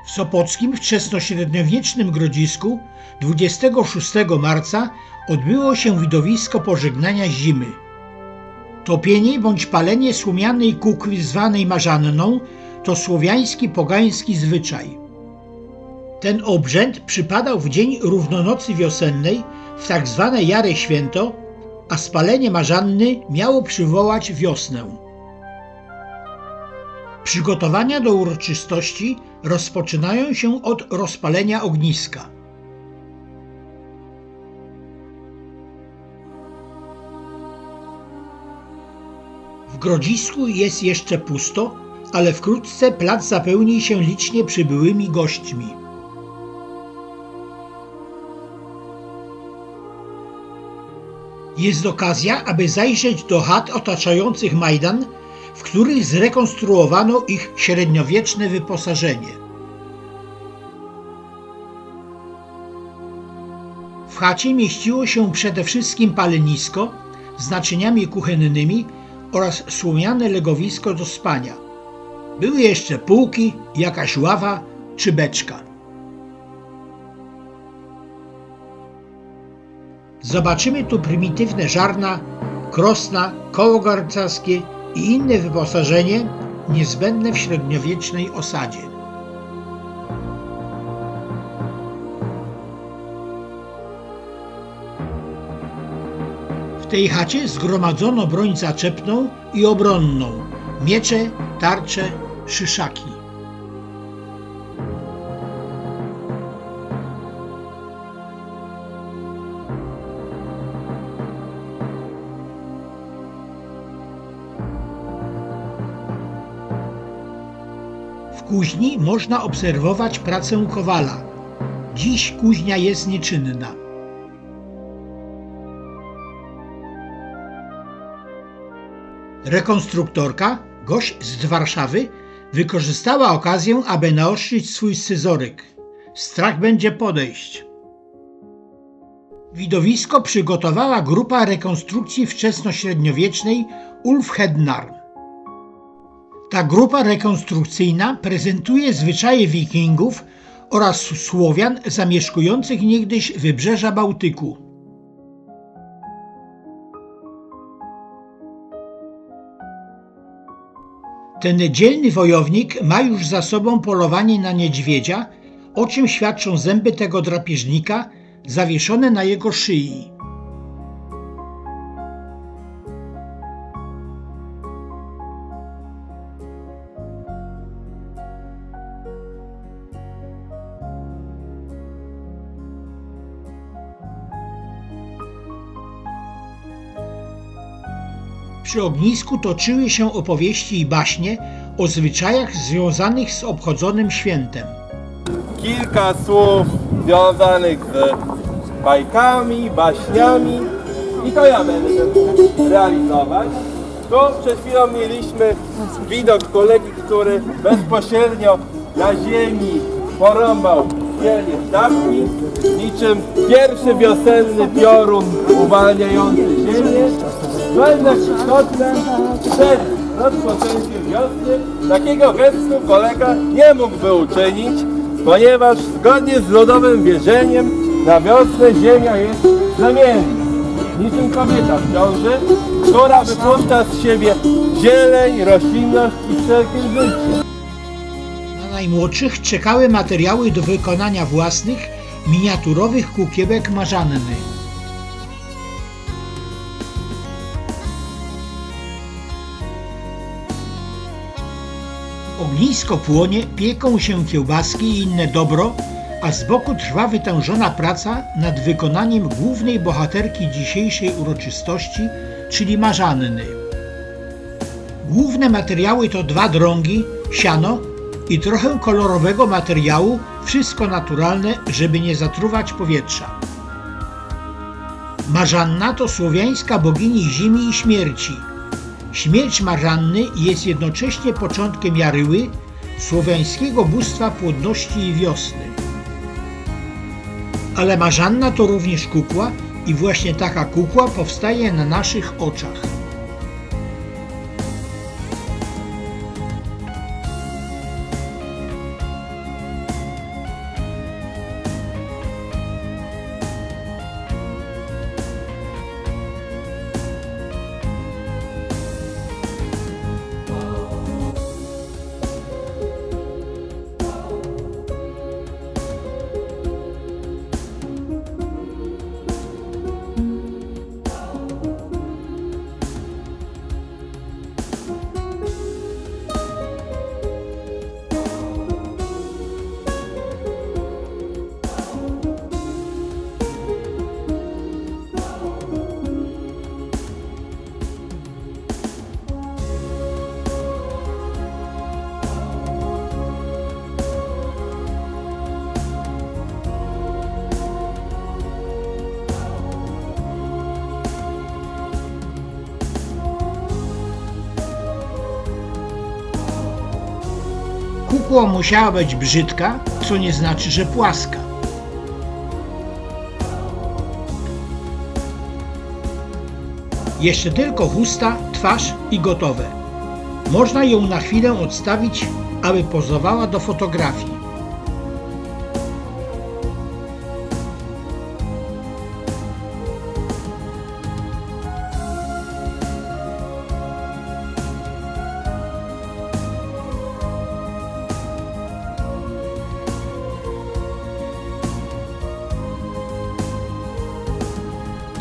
W sopockim wczesnośredniowiecznym Grodzisku 26 marca odbyło się widowisko pożegnania zimy. Topienie bądź palenie słomianej kukły zwanej marzanną to słowiański pogański zwyczaj. Ten obrzęd przypadał w dzień równonocy wiosennej w tak zwane Jare Święto, a spalenie marzanny miało przywołać wiosnę. Przygotowania do uroczystości rozpoczynają się od rozpalenia ogniska. W Grodzisku jest jeszcze pusto, ale wkrótce plac zapełni się licznie przybyłymi gośćmi. Jest okazja, aby zajrzeć do chat otaczających Majdan, w których zrekonstruowano ich średniowieczne wyposażenie. W chacie mieściło się przede wszystkim palenisko z naczyniami kuchennymi oraz słomiane legowisko do spania. Były jeszcze półki, jakaś ława czy beczka. Zobaczymy tu prymitywne żarna, krosna, koło garcarskie i inne wyposażenie niezbędne w średniowiecznej osadzie. W tej chacie zgromadzono broń zaczepną i obronną, miecze, tarcze, szyszaki. W kuźni można obserwować pracę kowala. Dziś kuźnia jest nieczynna. Rekonstruktorka, gość z Warszawy, wykorzystała okazję, aby naostrzyć swój scyzoryk. Strach będzie podejść. Widowisko przygotowała grupa rekonstrukcji wczesnośredniowiecznej Ulfhednar. Ta grupa rekonstrukcyjna prezentuje zwyczaje wikingów oraz Słowian zamieszkujących niegdyś wybrzeża Bałtyku. Ten dzielny wojownik ma już za sobą polowanie na niedźwiedzia, o czym świadczą zęby tego drapieżnika zawieszone na jego szyi. Przy ognisku toczyły się opowieści i baśnie o zwyczajach związanych z obchodzonym świętem. Kilka słów związanych z bajkami, baśniami i to ja będę realizować. Tu przed chwilą mieliśmy widok kolegi, który bezpośrednio na ziemi porąbał zielnie dawki, niczym pierwszy wiosenny piorun uwalniający ziemię. Względem istotne, przed rozpoczęciem wiosny takiego gestu kolega nie mógłby uczynić, ponieważ zgodnie z ludowym wierzeniem na wiosnę ziemia jest znamienna. Niczym kobieta w ciąży, która wypuszcza z siebie zieleń, roślinność i wszelkie życie. Na najmłodszych czekały materiały do wykonania własnych, miniaturowych kukiełek marzanny. Ognisko płonie, pieką się kiełbaski i inne dobro, a z boku trwa wytężona praca nad wykonaniem głównej bohaterki dzisiejszej uroczystości, czyli marzanny. Główne materiały to 2 drągi, siano i trochę kolorowego materiału, wszystko naturalne, żeby nie zatruwać powietrza. Marzanna to słowiańska bogini zimy i śmierci. Śmierć Marzanny jest jednocześnie początkiem Jaryły, słowiańskiego bóstwa płodności i wiosny. Ale Marzanna to również kukła i właśnie taka kukła powstaje na naszych oczach. Zwykłą musiała być brzydka, co nie znaczy, że płaska. Jeszcze tylko usta, twarz i gotowe. Można ją na chwilę odstawić, aby pozowała do fotografii.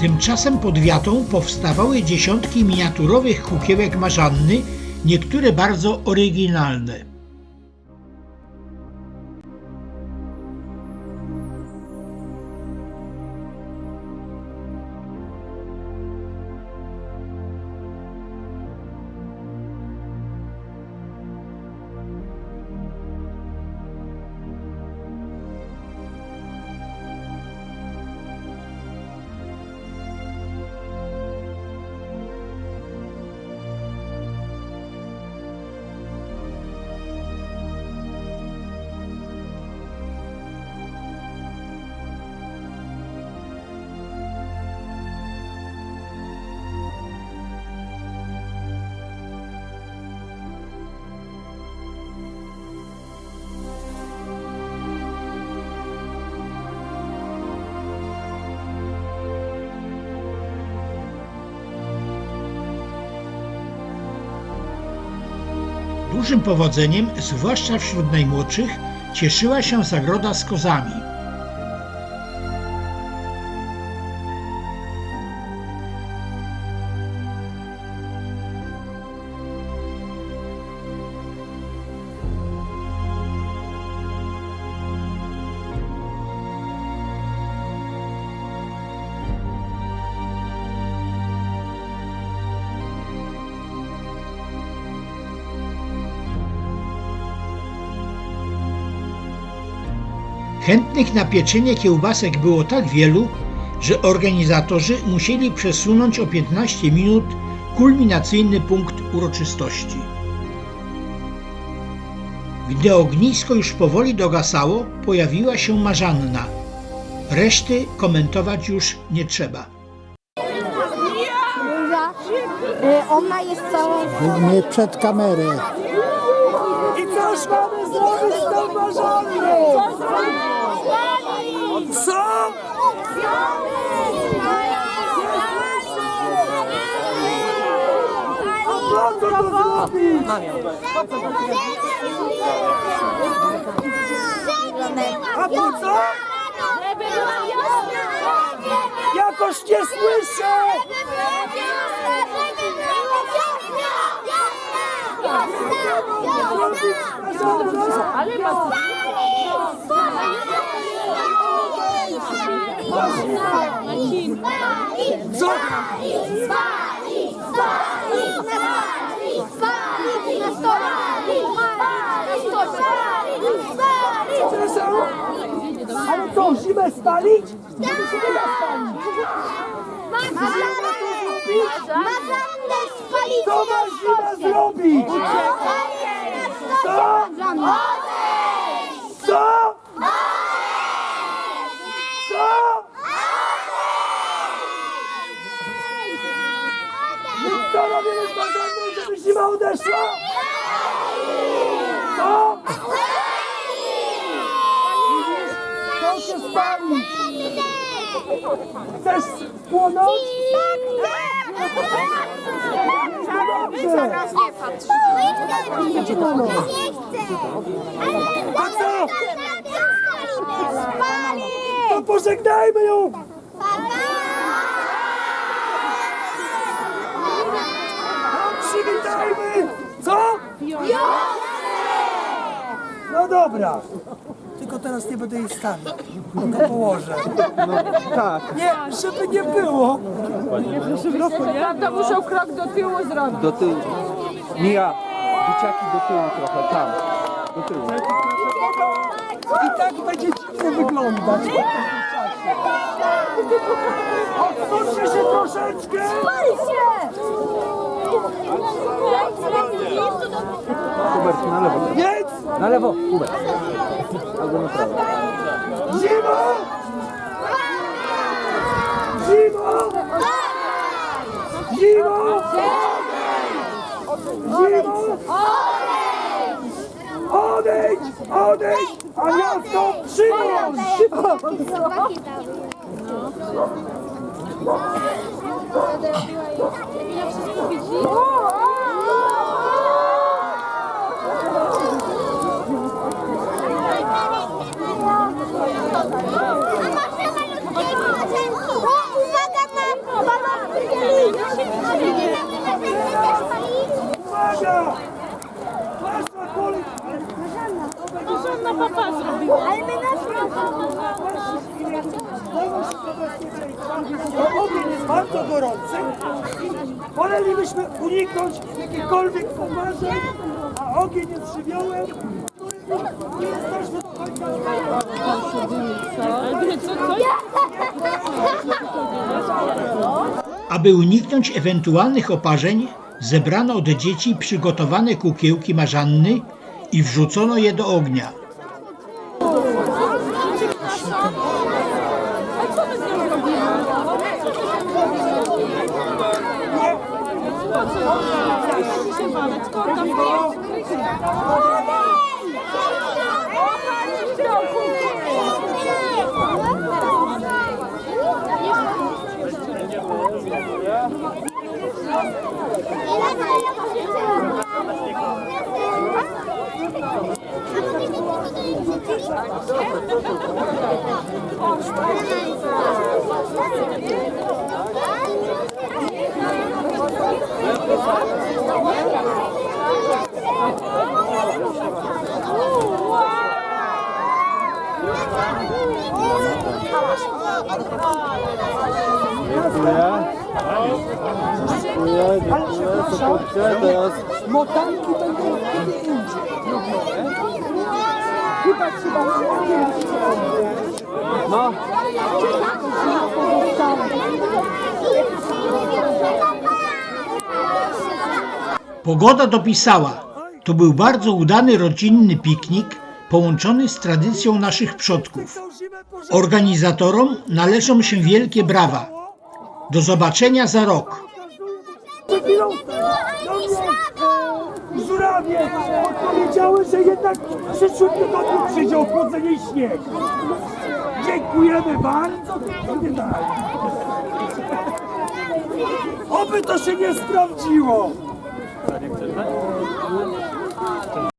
Tymczasem pod wiatą powstawały dziesiątki miniaturowych kukiełek marzanny, niektóre bardzo oryginalne. Dużym powodzeniem, zwłaszcza wśród najmłodszych, cieszyła się zagroda z kozami. Chętnych na pieczenie kiełbasek było tak wielu, że organizatorzy musieli przesunąć o 15 minut kulminacyjny punkt uroczystości. Gdy ognisko już powoli dogasało, pojawiła się marzanna. Reszty komentować już nie trzeba. Ona jest całą... Nie przed kamerę. I coś mamy zrobić z tą marzanną? Co? A po co to zrobić? A po co? Jakoś nie słyszę! Ale ma... Co? Przepraszam? Ale co, zimę spalić? To się nie da spalić. Co ma zima zrobić? Co? Co? Co? Nic co robimy z marzanną, żeby zima odeszła? Co? Widzisz? Chcą się spalić. Chcesz spłonąć? Dobrze. A co? To pożegnajmy ją! A przywitajmy! Co? No dobra. Tylko teraz nie będę jej stawił. Tylko położę. No tak. Nie, żeby nie było. Prawda, muszę krok do tyłu zrobić. Do tyłu. Mija, dzieciaki do tyłu trochę, tam. Do tyłu. I tak będzie dziwnie wyglądać. Odsuńcie się troszeczkę! Hubert, na lewo. Jedź! Na lewo, Hubert. Albo na prawo. Zima! Zima! Zima! Zima! Odejdź! Odejdź! A miasto przyjąć! Uwaga na Uwaga! Wasza kolej! Żadna papa zrobiła. Ale my Ogień jest bardzo gorący. Wolelibyśmy uniknąć jakichkolwiek poparzeń, a ogień jest żywiołem, który nie jesteśmy do końca Aby uniknąć ewentualnych oparzeń, zebrano od dzieci przygotowane kukiełki marzanny i wrzucono je do ognia. motanki będą gdzie indziej. Chyba trzeba No. Pogoda dopisała. To był bardzo udany rodzinny piknik połączony z tradycją naszych przodków. Organizatorom należą się wielkie brawa. Do zobaczenia za rok. Przed chwilą do mnie żurawie odpowiedziały, że jednak w przyszłym tygodniu przyjdzie ochłodzenie i śnieg. Dziękujemy bardzo. Oby to się nie sprawdziło.